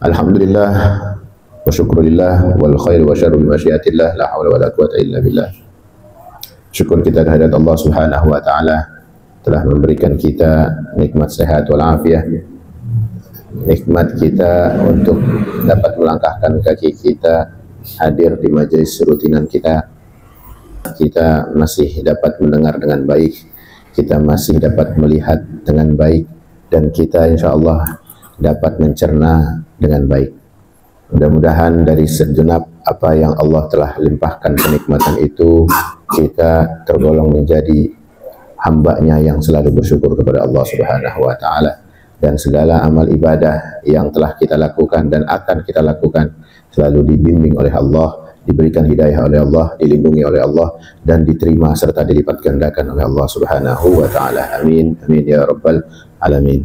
Alhamdulillah wa syukurillah wal khair wa syarru bi masyiatillah la haula wa la quwata illa billah. Syukur kita kehadirat Allah Subhanahu wa taala telah memberikan kita nikmat sehat wal afiah. Nikmat kita untuk dapat melangkahkan kaki kita hadir di majelis rutinan kita. Kita masih dapat mendengar dengan baik, kita masih dapat melihat dengan baik, dan kita insyaallah dapat mencerna dengan baik. Mudah-mudahan dari segenap apa yang Allah telah limpahkan kenikmatan itu, kita tergolong menjadi hamba-Nya yang selalu bersyukur kepada Allah Subhanahu wa taala, dan segala amal ibadah yang telah kita lakukan dan akan kita lakukan selalu dibimbing oleh Allah, diberikan hidayah oleh Allah, dilindungi oleh Allah, dan diterima serta dilipat gandakan oleh Allah Subhanahu wa taala. Amin amin ya rabbal alamin.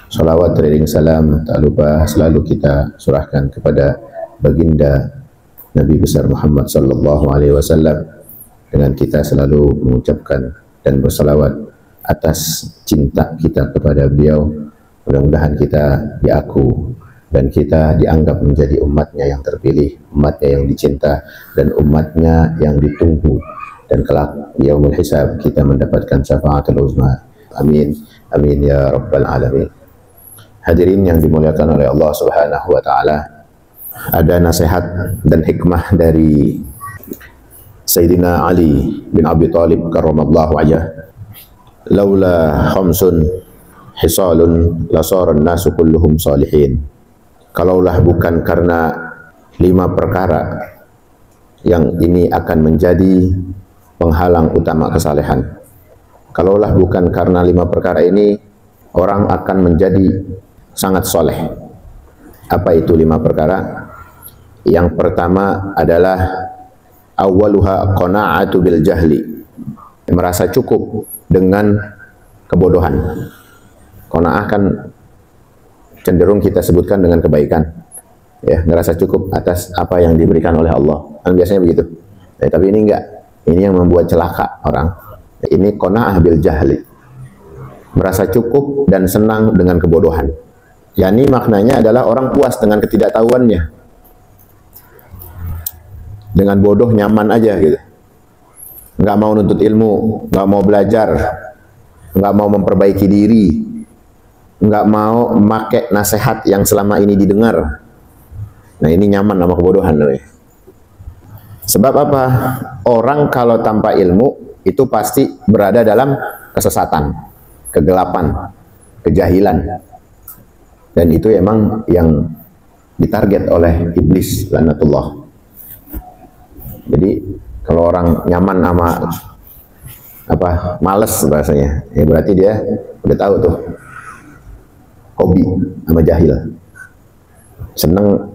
Salawat teriring salam tak lupa selalu kita surahkan kepada baginda Nabi besar Muhammad sallallahu alaihi wasallam, dengan kita selalu mengucapkan dan bersalawat atas cinta kita kepada beliau. Mudah-mudahan kita diaku dan kita dianggap menjadi umatnya yang terpilih, umatnya yang dicinta, dan umatnya yang ditunggu, dan kelak yaumul hisab kita mendapatkan syafaatul uzma. Amin amin ya rabbal alamin. Hadirin yang dimuliakan oleh Allah Subhanahu wa taala, ada nasihat dan hikmah dari Sayyidina Ali bin Abi Thalib karramallahu wajhah. Laula khamsun hisalun lasara an-nasu kulluhum salihin. Kalaulah bukan karena 5 perkara yang ini akan menjadi penghalang utama kesalehan. Kalaulah bukan karena 5 perkara ini, orang akan menjadi sangat soleh. Apa itu 5 perkara? Yang pertama adalah awwaluha qana'atu bil jahli, merasa cukup dengan kebodohan. Qanaah kan cenderung kita sebutkan dengan kebaikan, ya, ngerasa cukup atas apa yang diberikan oleh Allah, kan biasanya begitu. Tapi ini enggak, ini yang membuat celaka orang. Ini qanaah bil jahli, merasa cukup dan senang dengan kebodohan. Yani maknanya adalah orang puas dengan ketidaktahuannya, dengan bodoh nyaman aja gitu, nggak mau nuntut ilmu, nggak mau belajar, nggak mau memperbaiki diri, nggak mau memakai nasihat yang selama ini didengar. Nah, ini nyaman sama kebodohan loh. Sebab apa? Orang kalau tanpa ilmu itu pasti berada dalam kesesatan, kegelapan, kejahilan. Dan itu emang yang ditarget oleh iblis laknatullah. Jadi kalau orang nyaman sama males bahasanya, ya berarti dia udah tahu tuh hobi sama jahil, seneng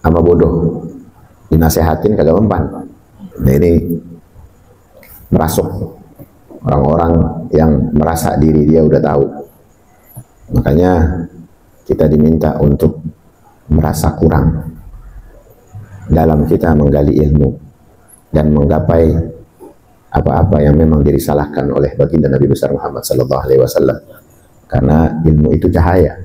sama bodoh, dinasehatin kagak mempan. Nah, ini merasuk orang-orang yang merasa diri dia udah tahu. Makanya kita diminta untuk merasa kurang dalam kita menggali ilmu dan menggapai apa-apa yang memang dirisalahkan oleh baginda Nabi besar Muhammad sallallahu alaihi wasallam. Karena ilmu itu cahaya.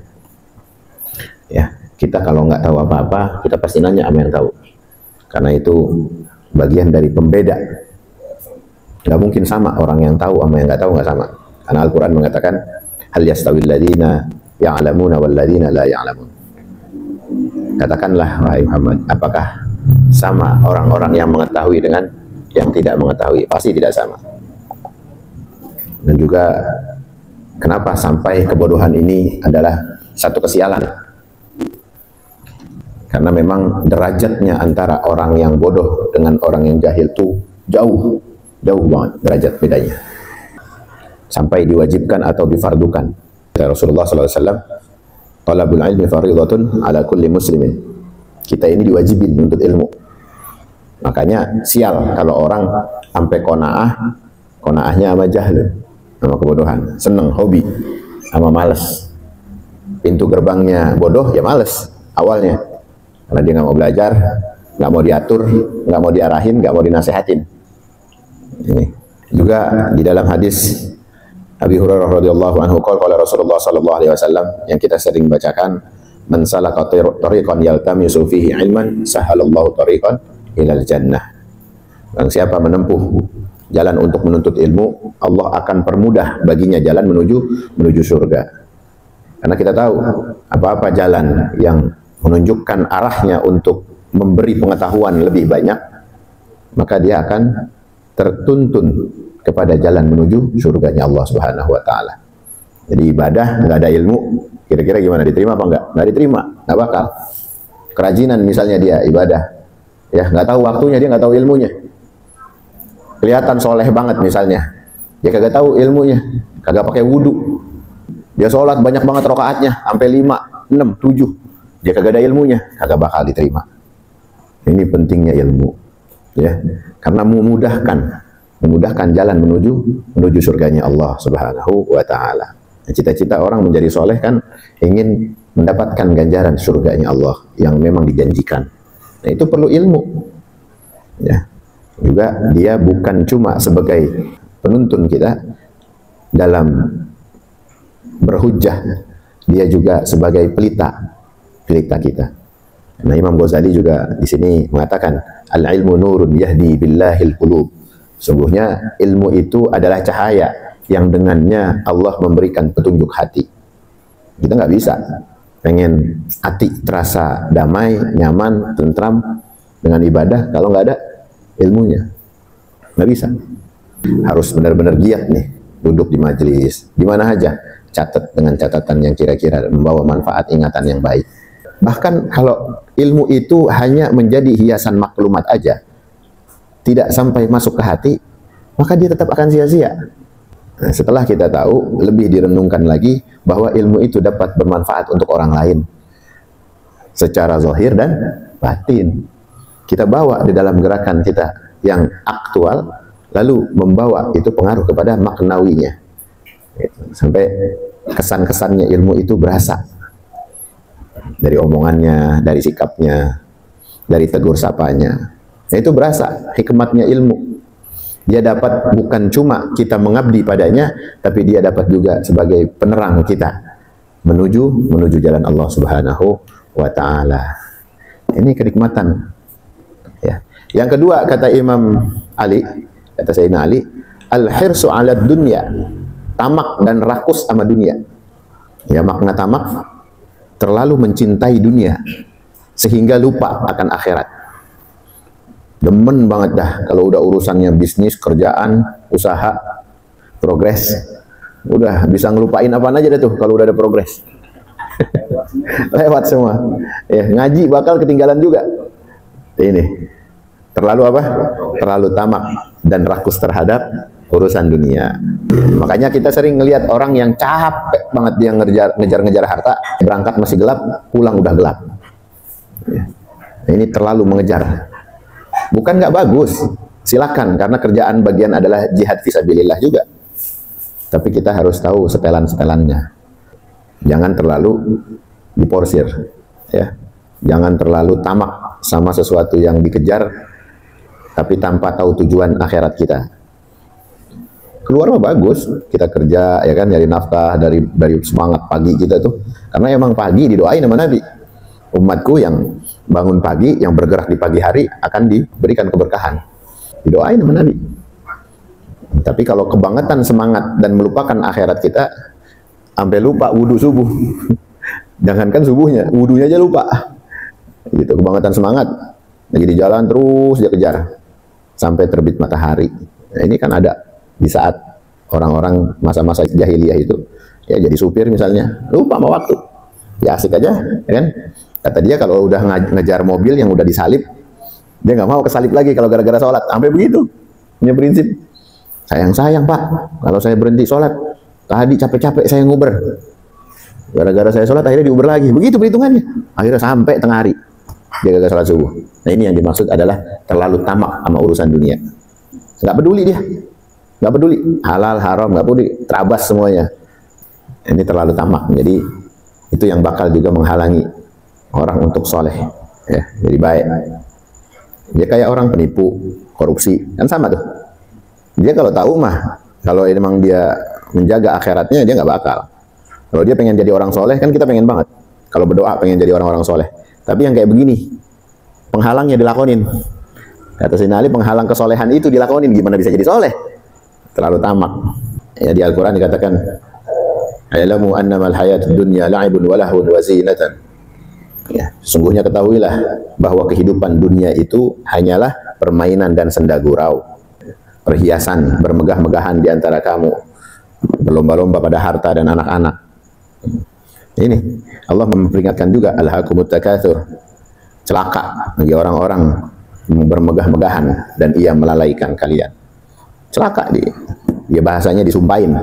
Ya, kita kalau nggak tahu apa-apa, kita pasti nanya sama yang tahu. Karena itu bagian dari pembeda. Nggak mungkin sama orang yang tahu sama yang nggak tahu, nggak sama. Karena Al-Quran mengatakan hal yastawil ladina ya'lamuna wal ladina la ya'lamun. Katakanlah wahai Muhammad, apakah sama orang-orang yang mengetahui dengan yang tidak mengetahui? Pasti tidak sama. Dan juga kenapa sampai kebodohan ini adalah satu kesialan? Karena memang derajatnya antara orang yang bodoh dengan orang yang jahil itu jauh banget derajat bedanya. Sampai diwajibkan atau difardukan. Rasulullah SAW, talabul ilmi fardhatun ala kulli muslimin. Kita ini diwajibin untuk ilmu. Makanya sial kalau orang sampai qanaahnya sama jahil, sama kebodohan, seneng hobi sama males. Pintu gerbangnya bodoh ya males awalnya, karena dia nggak mau belajar, nggak mau diatur, nggak mau diarahin, nggak mau dinasehatin. Ini juga di dalam hadis Abi Hurairah radhiyallahu anhu qala Rasulullah sallallahu alaihi wasallam yang kita sering bacakan, Man salaka tariqan yaltamisu fihi ilman sahalallahu tariqan ilal jannah. Dan siapa menempuh jalan untuk menuntut ilmu, Allah akan permudah baginya jalan menuju surga. Karena kita tahu apa-apa jalan yang menunjukkan arahnya untuk memberi pengetahuan lebih banyak, maka dia akan tertuntun kepada jalan menuju surganya Allah Subhanahu wa taala. Jadi ibadah nggak ada ilmu, kira-kira gimana, diterima apa enggak? Nggak diterima, nggak bakal. Kerajinan misalnya dia ibadah, ya nggak tahu waktunya, dia nggak tahu ilmunya. Kelihatan soleh banget misalnya, dia kagak tahu ilmunya, kagak pakai wudhu. Dia sholat banyak banget rokaatnya, sampai 5, 6, 7. Dia kagak ada ilmunya, kagak bakal diterima. Ini pentingnya ilmu, ya, karena memudahkan jalan menuju surganya Allah Subhanahu wa taala. Cita-cita orang menjadi soleh kan ingin mendapatkan ganjaran surganya Allah yang memang dijanjikan. Nah, itu perlu ilmu. Ya. Juga dia bukan cuma sebagai penuntun kita dalam berhujjah, dia juga sebagai pelita kita. Nah, Imam Ghazali juga di sini mengatakan al-ilmu nurun yahdi billahil qulub. Sungguhnya ilmu itu adalah cahaya yang dengannya Allah memberikan petunjuk hati. Kita nggak bisa pengen hati terasa damai, nyaman, tentram dengan ibadah kalau nggak ada ilmunya. Nggak bisa. Harus benar-benar giat nih, duduk di majelis, di mana aja, catat dengan catatan yang kira-kira membawa manfaat, ingatan yang baik. Bahkan kalau ilmu itu hanya menjadi hiasan maklumat aja, tidak sampai masuk ke hati, maka dia tetap akan sia-sia. Nah, setelah kita tahu, lebih direnungkan lagi bahwa ilmu itu dapat bermanfaat untuk orang lain secara zahir dan batin. Kita bawa di dalam gerakan kita yang aktual, lalu membawa itu pengaruh kepada maknawinya. Sampai kesan-kesannya ilmu itu berasa. Dari omongannya, dari sikapnya, dari tegur sapanya. Nah, itu berasa hikmatnya ilmu. Dia dapat bukan cuma kita mengabdi padanya, tapi dia dapat juga sebagai penerang kita menuju jalan Allah Subhanahu wa taala. Ini kenikmatan. Ya. Yang kedua kata Imam Ali, kata Sayyidina Ali, al-hirsu 'ala dunya, tamak dan rakus sama dunia. Ya, makna tamak terlalu mencintai dunia sehingga lupa akan akhirat. Demen banget dah kalau udah urusannya bisnis, kerjaan, usaha, progres, udah bisa ngelupain apaan aja deh tuh kalau udah ada progres. Lewat semua. Ya, ngaji bakal ketinggalan juga. Ini terlalu apa? Terlalu tamak dan rakus terhadap urusan dunia. Makanya kita sering ngelihat orang yang capek banget dia ngejar-ngejar harta, berangkat masih gelap, pulang udah gelap. Ya. Ini terlalu mengejar. Bukan nggak bagus, silakan, karena kerjaan bagian adalah jihad fisabilillah juga. Tapi kita harus tahu setelan-setelannya. Jangan terlalu diporsir, ya. Jangan terlalu tamak sama sesuatu yang dikejar, tapi tanpa tahu tujuan akhirat kita. Keluar mah bagus, kita kerja, ya kan, nyari nafkah dari semangat pagi kita tuh. Karena emang pagi didoain sama Nabi. Umatku yang bangun pagi, yang bergerak di pagi hari akan diberikan keberkahan. Didoain sama Nabi. Tapi kalau kebangetan semangat dan melupakan akhirat kita, sampai lupa wudhu subuh. Jangankan subuhnya, wudhunya aja lupa. Gitu, kebangetan semangat. Lagi di jalan terus dia kejar sampai terbit matahari. Nah, ini kan ada di saat orang-orang masa-masa jahiliyah itu, ya jadi supir misalnya, lupa sama waktu. Ya asik aja, ya kan? Kata dia kalau udah ngejar mobil yang udah disalip, dia nggak mau kesalip lagi kalau gara-gara sholat. Sampai begitu. Punya prinsip. Sayang-sayang Pak, kalau saya berhenti sholat, tadi capek-capek saya nguber. Gara-gara saya sholat, akhirnya diuber lagi. Begitu perhitungannya. Akhirnya sampai tengah hari. Dia gagal sholat subuh. Nah, ini yang dimaksud adalah terlalu tamak sama urusan dunia. Nggak peduli dia. Nggak peduli. Halal, haram, nggak peduli. Terabas semuanya. Ini terlalu tamak. Jadi, itu yang bakal juga menghalangi orang untuk soleh, ya, jadi baik. Dia kayak orang penipu, korupsi, kan sama tuh. Dia kalau tahu mah, kalau memang dia menjaga akhiratnya, dia nggak bakal. Kalau dia pengen jadi orang soleh, kan kita pengen banget. Kalau berdoa pengen jadi orang-orang soleh. Tapi yang kayak begini, penghalangnya dilakonin. Kata Sayyidina Ali, penghalang kesolehan itu dilakonin, gimana bisa jadi soleh? Terlalu tamak. Ya, di Al-Quran dikatakan, "A'lamu annamal hayatud dunya la'ibun wa lahwun wa zinatan." Ya, sungguhnya ketahuilah bahwa kehidupan dunia itu hanyalah permainan dan senda gurau, perhiasan, bermegah-megahan di antara kamu, berlomba-lomba pada harta dan anak-anak. Ini Allah memperingatkan juga, alhaakumut takatsur, celaka bagi orang-orang bermegah-megahan dan ia melalaikan kalian. Celaka dia bahasanya disumpahin.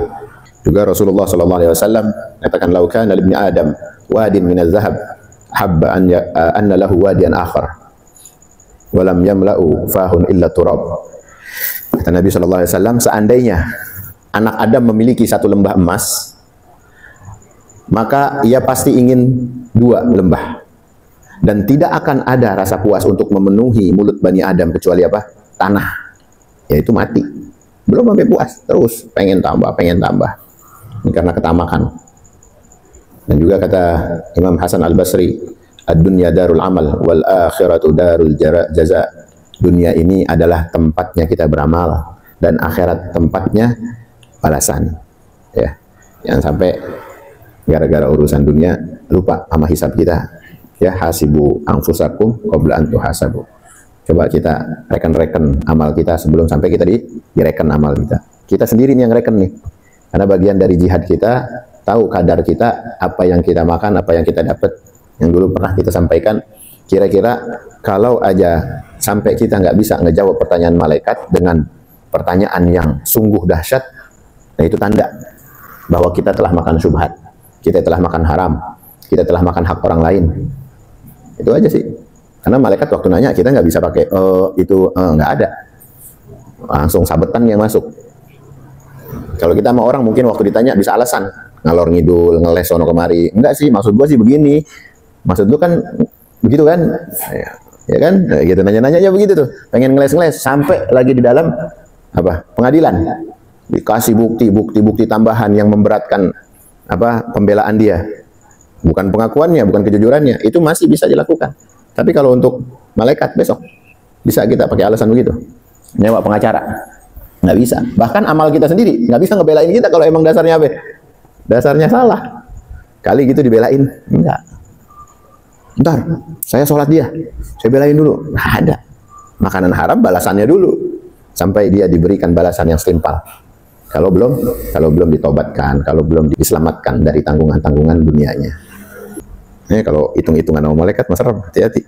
Juga Rasulullah sallallahu alaihi wasallam katakan, "Lau kana li ibni Adam wadin min az-zahab habba anna lahu wadiyan akhar wa lam yamla'u fahun illa turab." Kata Nabi sallallahu alaihi wasallam, seandainya anak Adam memiliki satu lembah emas, maka ia pasti ingin dua lembah. Dan tidak akan ada rasa puas untuk memenuhi mulut Bani Adam kecuali apa? Tanah. Yaitu mati. Belum sampai puas, terus pengen tambah, pengen tambah. Ini karena ketamakan. Dan juga kata Imam Hasan Al-Basri, "Ad-dunya darul amal wal akhiratu darul jaza." Dunia ini adalah tempatnya kita beramal dan akhirat tempatnya balasan. Ya. Jangan sampai gara-gara urusan dunia lupa sama hisab kita. Ya, hasibu anfusakum qabla an tuhasabu. Coba kita reken-reken amal kita sebelum sampai kita direken amal kita. Kita sendiri nih yang reken nih. Karena bagian dari jihad kita, tahu kadar kita, apa yang kita makan, apa yang kita dapat. Yang dulu pernah kita sampaikan, kira-kira kalau aja sampai kita nggak bisa ngejawab pertanyaan malaikat dengan pertanyaan yang sungguh dahsyat, nah itu tanda bahwa kita telah makan syubhat, kita telah makan haram, kita telah makan hak orang lain. Itu aja sih. Karena malaikat waktu nanya kita nggak bisa pakai nggak ada. Langsung sabetan yang masuk. Kalau kita sama orang mungkin waktu ditanya bisa alasan, ngalor ngidul, ngeles sono kemari. Enggak sih, maksud gua sih begini. Maksud lu kan begitu kan? Ya kan? Nah, gitu nanya-nanya aja begitu tuh. Pengen ngeles-ngeles sampai lagi di dalam apa? Pengadilan. Dikasih bukti tambahan yang memberatkan apa? Pembelaan dia. Bukan pengakuannya, bukan kejujurannya, itu masih bisa dilakukan. Tapi kalau untuk malaikat besok, bisa kita pakai alasan begitu. Nyewa pengacara, nggak bisa. Bahkan amal kita sendiri, nggak bisa ngebelain kita kalau emang dasarnya apa? Dasarnya salah. Kali gitu dibelain, enggak. Ntar, saya sholat dia, saya belain dulu. Nggak ada. Makanan haram balasannya dulu. Sampai dia diberikan balasan yang setimpal. Kalau belum ditobatkan, kalau belum diselamatkan dari tanggungan-tanggungan dunianya. Kalau hitung-hitungan sama malaikat, masalah hati-hati.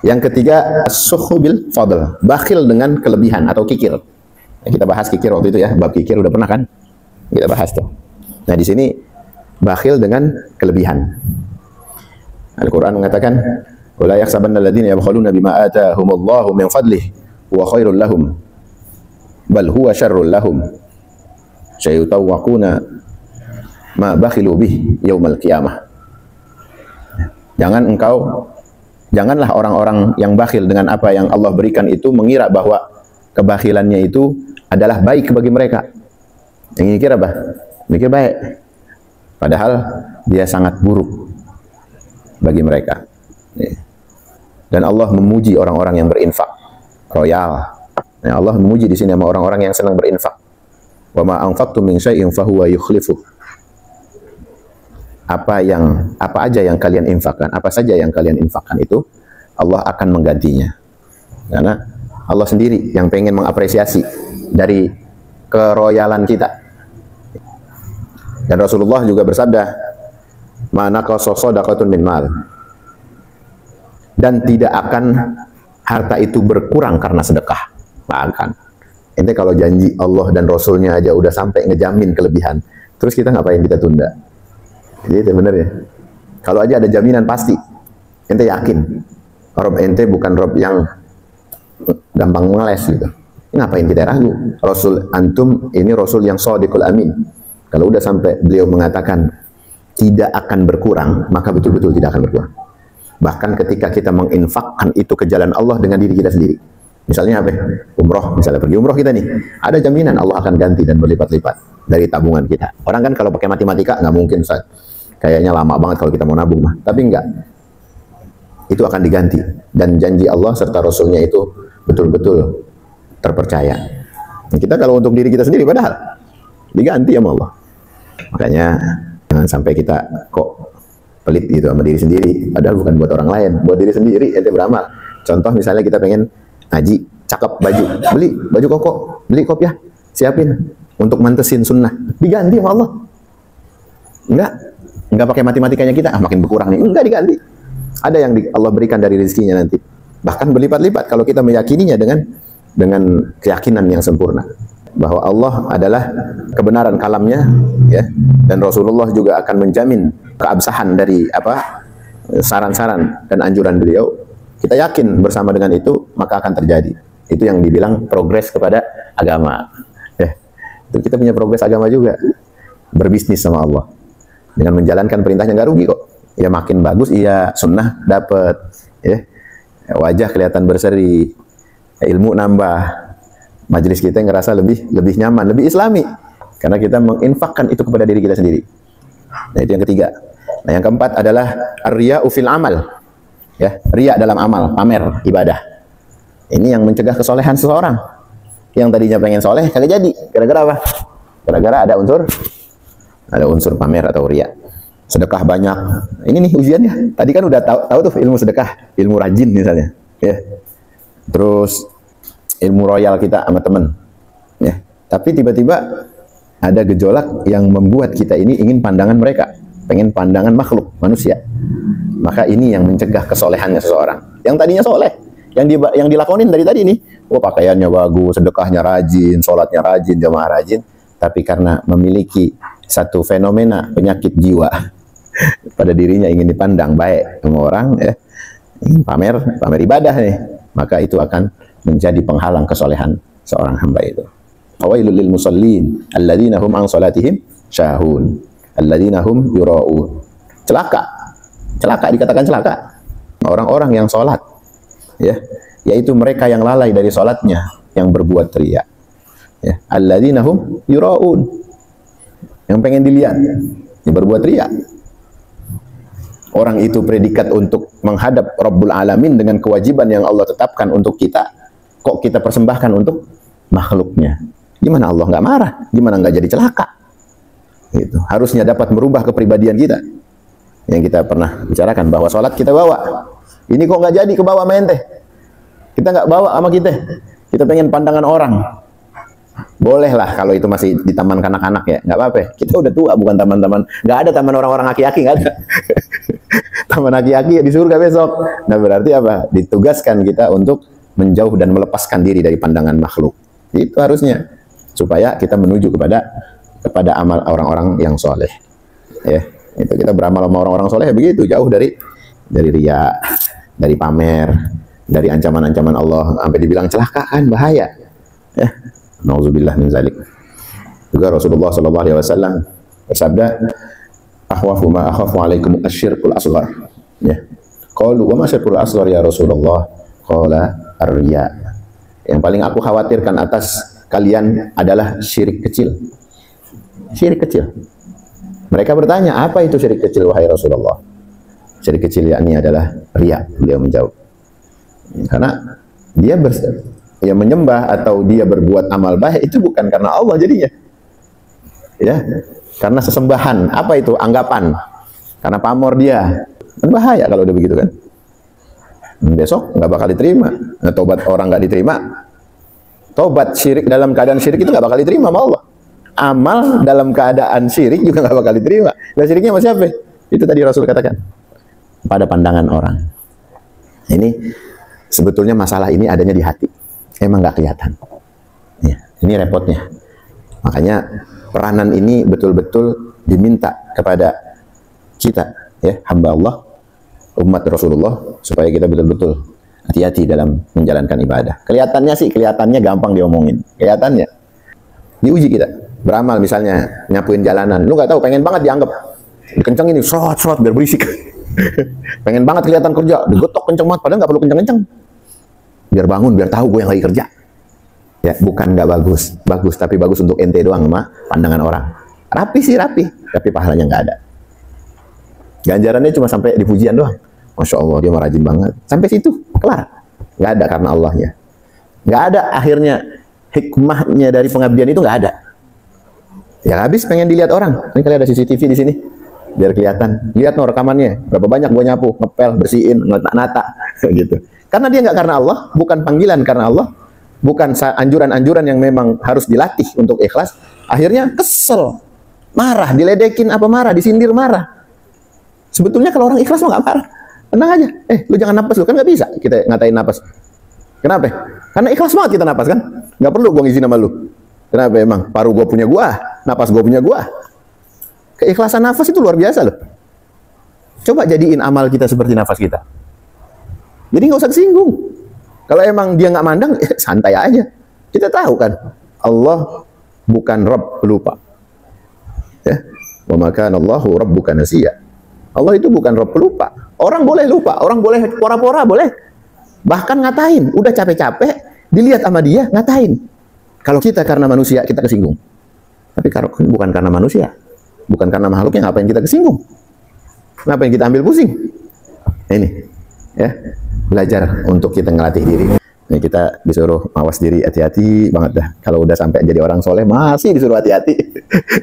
Yang ketiga, as-sukhu fadl, bakhil dengan kelebihan atau kikir. Kita bahas kikir waktu itu ya, bab kikir udah pernah kan? Kita bahas tuh. Nah di sini bakhil dengan kelebihan. Al-Quran mengatakan, "Wala yahsabanna alladziina yabkhaluna bima aataahumullahu min fadlihi huwa khairul lahum, bal huwa syarrul lahum. Sayutawwaquna ma bakhilu bih yaumal qiyamah." Janganlah orang-orang yang bakhil dengan apa yang Allah berikan itu mengira bahwa kebakhilannya itu adalah baik bagi mereka. Yang mikir apa? Mikir baik. Padahal dia sangat buruk bagi mereka. Dan Allah memuji orang-orang yang berinfak royal. Allah memuji di sini sama orang-orang yang senang berinfak. Wa ma anfaqtum min syai'in fahuwa yukhlifuh. Apa aja yang kalian infakkan, apa saja yang kalian infakkan itu Allah akan menggantinya. Karena Allah sendiri yang pengen mengapresiasi dari keroyalan kita. Dan Rasulullah juga bersabda, "Ma naqasa shadaqatun min mal." Dan tidak akan harta itu berkurang karena sedekah. Bahkan ente kalau janji Allah dan Rasulnya aja udah sampai ngejamin kelebihan, terus kita ngapain kita tunda? Gitu bener ya. Kalau aja ada jaminan pasti, ente yakin Rob ente bukan Rob yang gampang ngeles gitu. Ngapain kita ragu? Rasul antum ini Rasul yang shadiqul amin. Kalau udah sampai beliau mengatakan tidak akan berkurang, maka betul-betul tidak akan berkurang. Bahkan ketika kita menginfakkan itu ke jalan Allah dengan diri kita sendiri. Misalnya apa? Umroh, misalnya pergi umroh kita nih, ada jaminan Allah akan ganti dan berlipat-lipat dari tabungan kita. Orang kan kalau pakai matematika nggak mungkin, Ustaz. kayaknya lama banget kalau kita mau nabung mah. Tapi enggak, itu akan diganti, dan janji Allah serta Rasulnya itu betul-betul terpercaya. Kita kalau untuk diri kita sendiri padahal diganti sama Allah. Makanya jangan sampai kita kok pelit gitu sama diri sendiri, padahal bukan buat orang lain, buat diri sendiri. Ente beramal. Contoh misalnya kita pengen ngaji, cakep baju, beli baju koko, beli kopiah, siapin untuk mantesin sunnah, diganti sama Allah. Enggak pakai matematikanya kita, makin berkurang nih, enggak, diganti. Ada yang Allah berikan dari rezekinya nanti, bahkan berlipat-lipat kalau kita meyakininya dengan keyakinan yang sempurna bahwa Allah adalah kebenaran kalamnya, ya, dan Rasulullah juga akan menjamin keabsahan dari saran-saran dan anjuran beliau. Kita yakin bersama dengan itu, maka akan terjadi. Itu yang dibilang progres kepada agama. Ya, itu kita punya progres agama juga. Berbisnis sama Allah dengan menjalankan perintahnya, nggak rugi kok. Ya makin bagus, iya, sunnah dapat, ya, wajah kelihatan berseri, ilmu nambah, majelis kita ngerasa lebih nyaman, lebih islami, karena kita menginfakkan itu kepada diri kita sendiri. Nah, itu yang ketiga. Nah, yang keempat adalah ar-riya'u fil amal. Ya, riya dalam amal, pamer ibadah. Ini yang mencegah kesolehan seseorang. Yang tadinya pengen soleh kagak jadi. Gara-gara apa? Gara-gara ada unsur pamer atau riya. Sedekah banyak. Ini nih ujiannya. Tadi kan udah tahu tuh ilmu sedekah, ilmu rajin misalnya, ya. Terus ilmu royal kita sama teman, ya. Tapi tiba-tiba ada gejolak yang membuat kita ini ingin pandangan mereka, pengen pandangan makhluk manusia. Maka ini yang mencegah kesolehannya seseorang. Yang tadinya soleh, yang dilakonin dari tadi nih, pakaiannya bagus, sedekahnya rajin, sholatnya rajin, jamaah rajin, tapi karena memiliki satu fenomena penyakit jiwa pada dirinya, ingin dipandang baik sama orang, ya, ingin pamer ibadah nih, maka itu akan menjadi penghalang kesolehan seorang hamba itu. Fawailul lil musallin alladzina hum an salatihim syahun alladzina hum yura'un. Celaka dikatakan celaka orang-orang yang sholat, ya, yaitu mereka yang lalai dari sholatnya, yang berbuat riya, ya. Alladzina hum yura'un, yang pengen dilihat, yang berbuat riya. Orang itu predikat untuk menghadap Rabbul Alamin dengan kewajiban yang Allah tetapkan untuk kita, kok kita persembahkan untuk makhluknya. Gimana Allah nggak marah? Gimana nggak jadi celaka? Gitu. Harusnya dapat merubah kepribadian kita. Yang kita pernah bicarakan bahwa sholat kita bawa. Ini kok nggak jadi ke bawah main teh? Kita nggak bawa sama kita. Kita pengen pandangan orang. Boleh lah kalau itu masih di taman kanak-kanak, ya, nggak apa-apa. Kita udah tua, bukan taman-taman. Nggak ada taman orang-orang aki-aki, nggak ada. Taman aki-aki di surga besok. Nah, berarti apa? Ditugaskan kita untuk menjauh dan melepaskan diri dari pandangan makhluk. Itu harusnya supaya kita menuju kepada amal orang-orang yang soleh. Ya, itu kita beramal sama orang-orang soleh begitu, jauh dari riya, dari pamer, dari ancaman-ancaman Allah, sampai dibilang celaka kan, bahaya. Ya, nauzubillah min zalik. Juga Rasulullah sallallahu alaihi wasallam bersabda, "Akhwafu ma akhafu alaikum asyirkul asghar." Ya. Qalu wa ma syirkul asghar ya Rasulullah? Qala ar-riya. Yang paling aku khawatirkan atas kalian adalah syirik kecil. Syirik kecil. Mereka bertanya, apa itu syirik kecil wahai Rasulullah? Syirik kecil yakni adalah riya, beliau menjawab. Karena dia menyembah atau dia berbuat amal baik itu bukan karena Allah jadinya. Ya, karena sesembahan. Apa itu? Anggapan. Karena pamor dia. Kan bahaya kalau udah begitu kan. Besok nggak bakal diterima. Nah, tobat orang nggak diterima. Tobat syirik dalam keadaan syirik itu nggak bakal diterima sama Allah. Amal dalam keadaan syirik juga nggak bakal diterima. Nah, syiriknya sama siapa? Itu tadi Rasul katakan. Pada pandangan orang. Ini sebetulnya masalah ini adanya di hati. Emang nggak kelihatan. Ya, ini repotnya. Makanya peranan ini betul-betul diminta kepada kita, ya, hamba Allah, umat Rasulullah, supaya kita betul-betul hati-hati dalam menjalankan ibadah. Kelihatannya gampang diomongin. Kelihatannya diuji kita. Beramal misalnya, nyapuin jalanan. Lu nggak tahu, pengen banget dianggap. Dikencengin, serot biar berisik. Pengen banget kelihatan kerja, digotok kenceng banget, padahal nggak perlu kenceng-kenceng. Biar bangun, biar tahu gue yang lagi kerja. Ya, bukan nggak bagus. Bagus, tapi bagus untuk ente doang sama pandangan orang. Rapi sih rapi, tapi pahalanya nggak ada. Ganjarannya cuma sampai di pujian doang. Masya Allah, dia mah rajin banget. Sampai situ, kelar. Nggak ada karena Allahnya. Nggak ada akhirnya hikmahnya dari pengabdian itu nggak ada. Ya habis pengen dilihat orang. Ini kalian ada CCTV di sini, biar kelihatan. Lihat no rekamannya, berapa banyak gua nyapu, ngepel, bersihin, nata, gitu. Karena dia nggak karena Allah, bukan panggilan karena Allah, bukan anjuran-anjuran yang memang harus dilatih untuk ikhlas. Akhirnya kesel, marah, diledekin apa marah, disindir marah. Sebetulnya kalau orang ikhlas mah nggak marah, tenang aja. Lu jangan napas lu, kan nggak bisa kita ngatain napas. Kenapa? Karena ikhlas banget kita napas kan, nggak perlu gua ngizin sama lu. Kenapa emang? Paru gua punya gua, napas gua punya gua. Keikhlasan nafas itu luar biasa loh. Coba jadiin amal kita seperti nafas kita. Jadi nggak usah kesinggung. Kalau emang dia nggak mandang, santai aja. Kita tahu kan, Allah bukan Rabb pelupa. Ya, wa ma kana Allahu rabbuka nasiya. Allah itu bukan Rabb pelupa. Orang boleh lupa, orang boleh pora-pora, boleh. Bahkan ngatain, udah capek-capek, dilihat sama dia, ngatain. Kalau kita karena manusia, kita kesinggung. Tapi kalau bukan karena manusia, bukan karena makhluknya, ngapain kita kesinggung? Ngapain kita ambil pusing? Ini, ya, belajar untuk kita ngelatih diri. Ini kita disuruh mawas diri, hati-hati banget dah. Kalau udah sampai jadi orang soleh, masih disuruh hati-hati.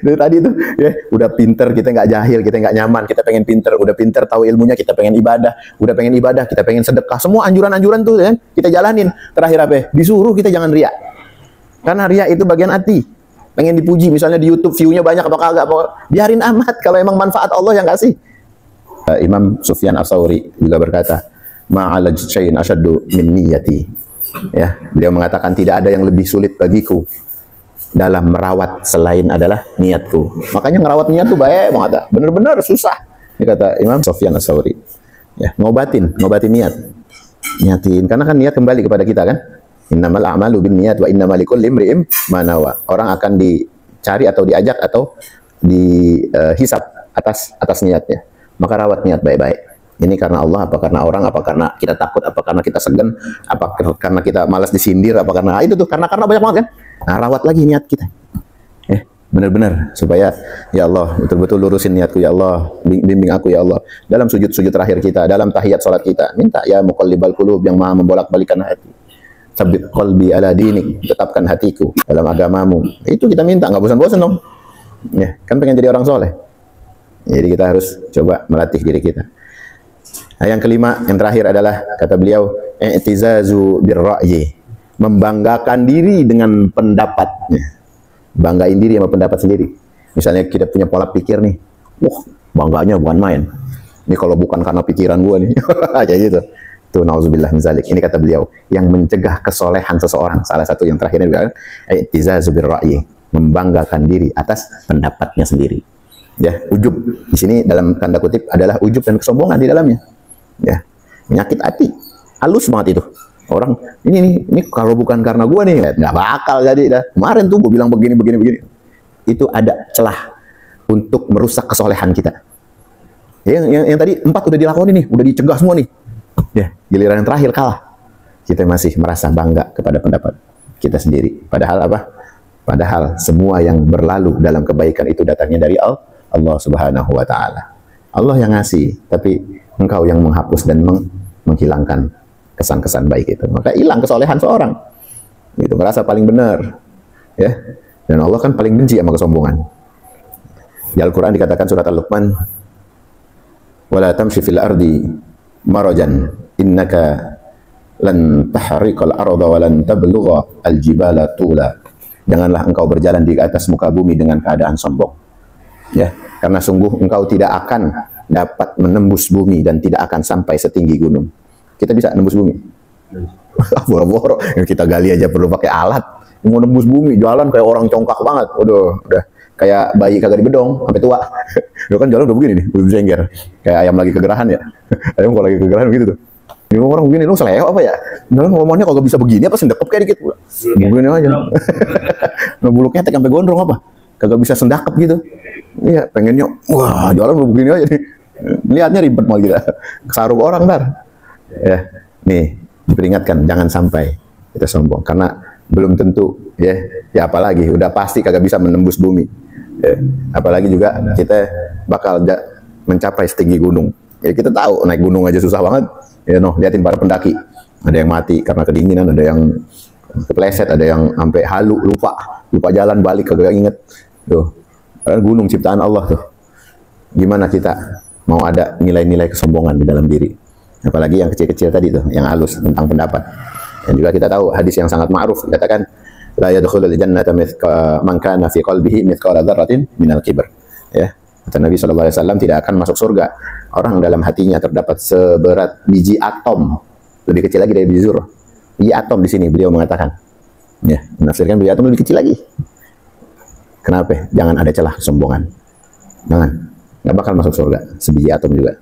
Dari tadi tuh, ya, udah pinter, kita nggak jahil, kita nggak nyaman, kita pengen pinter. Udah pinter, tahu ilmunya, kita pengen ibadah. Udah pengen ibadah, kita pengen sedekah. Semua anjuran-anjuran tuh, kan, kita jalanin. Terakhir apa? Disuruh kita jangan riak. Karena riak itu bagian hati. Pengen dipuji, misalnya di YouTube view-nya banyak apa kagak, biarin amat kalau emang manfaat Allah yang kasih. Imam Sufyan Ats-Tsauri juga berkata, ma'ala syai'in asyaddu min niyati. Ya, beliau mengatakan tidak ada yang lebih sulit bagiku dalam merawat selain adalah niatku. Makanya ngerawat niat tuh baik banget, bener-bener susah. Ini kata Imam Sufyan Ats-Tsauri. Ya, ngobatin niat. Niatin, karena kan niat kembali kepada kita kan. Innamal a'malu binniyat wa innamal likulli imri'in ma nawa. Orang akan dicari atau diajak atau dihisab atas niatnya. Maka rawat niat baik-baik. Ini karena Allah, apa karena orang, apa karena kita takut, apa karena kita segan, apa karena kita malas disindir, apa karena itu tuh karena banyak banget kan. Nah, rawat lagi niat kita. Benar-benar supaya ya Allah betul-betul lurusin niatku ya Allah, bimbing aku ya Allah dalam sujud-sujud terakhir kita, dalam tahiyat salat kita. Minta ya muqallibal qulub, yang Maha membolak-balikan hati. Sabit qalbi ala dinik, tetapkan hatiku dalam agamamu. Itu kita minta, nggak bosan-bosan dong. Ya, kan pengen jadi orang soleh. Jadi kita harus coba melatih diri kita. Nah, yang kelima, yang terakhir adalah kata beliau, i'tizazu birra'yi, membanggakan diri dengan pendapatnya. Banggain diri sama pendapat sendiri. Misalnya kita punya pola pikir nih, wah bangganya bukan main. Ini kalau bukan karena pikiran gua nih, aja gitu. Tuh, nauzubillah min zalik. Ini kata beliau, yang mencegah kesolehan seseorang. Salah satu yang terakhir ini adalah i'tizazu birra'yi, membanggakan diri atas pendapatnya sendiri. Ya, ujub di sini dalam tanda kutip adalah ujub dan kesombongan di dalamnya. Ya, menyakit hati, halus banget itu. Orang ini kalau bukan karena gua nih, nggak bakal jadi dah. Kemarin tuh gua bilang begini. Itu ada celah untuk merusak kesolehan kita. Yang tadi 4 udah dilakoni nih, udah dicegah semua nih. Ya, giliran yang terakhir kalah. Kita masih merasa bangga kepada pendapat kita sendiri. Padahal apa? Padahal semua yang berlalu dalam kebaikan itu datangnya dari Allah Subhanahu wa taala. Allah yang ngasih, tapi engkau yang menghapus dan menghilangkan kesan-kesan baik itu. Maka hilang kesolehan seorang. Itu merasa paling benar. Ya. Dan Allah kan paling benci sama kesombongan. Di Al-Qur'an dikatakan surat Al-Luqman, "Wala tamshi fil ardi marajan innaka lan tahriqal arda wa lan tablugha al-jibala tula." Janganlah engkau berjalan di atas muka bumi dengan keadaan sombong. Ya, karena sungguh engkau tidak akan dapat menembus bumi dan tidak akan sampai setinggi gunung. Kita bisa nembus bumi. Boro-boro kita gali aja perlu pakai alat. Mau nembus bumi jalan kayak orang congkak banget. Udah kayak bayi kagak di bedong sampai tua. Lo kan jalan udah begini nih, udah jengger. Kayak ayam lagi kegerahan ya. Ayam kalau lagi kegerahan begitu tuh. Ini orang begini, lu seleo apa ya? Dalam ngomongnya kalau bisa begini apa sendekep kayak dikit. Begini aja. Ngebuluknya tek sampai gondrong apa? Kagak bisa sendakep gitu. Iya, pengennya wah, jalan begini aja nih. Lihatnya ribet malah kita. Kesarung orang ntar. Ya, nih diperingatkan jangan sampai kita sombong karena belum tentu ya apalagi udah pasti kagak bisa menembus bumi. Ya, apalagi juga kita bakal mencapai setinggi gunung. Ya kita tahu naik gunung aja susah banget. Ya liatin para pendaki. Ada yang mati karena kedinginan, ada yang kepleset, ada yang sampai halu, lupa jalan balik kagak inget. Tuh. Karena gunung ciptaan Allah tuh. Gimana kita mau ada nilai-nilai kesombongan di dalam diri? Apalagi yang kecil-kecil tadi tuh, yang halus tentang pendapat. Dan juga kita tahu hadis yang sangat ma'ruf dikatakan la yadkhulul jannata man kana fi qalbihi mithqala dzarratin minal kibr. Ya. Kata Nabi SAW, tidak akan masuk surga orang dalam hatinya terdapat seberat biji atom, lebih kecil lagi dari biji zur. Biji atom di sini beliau mengatakan. Ya, menafsirkan biji atom lebih kecil lagi. Kenapa? Jangan ada celah kesombongan. Jangan. Nggak bakal masuk surga sebiji atom juga.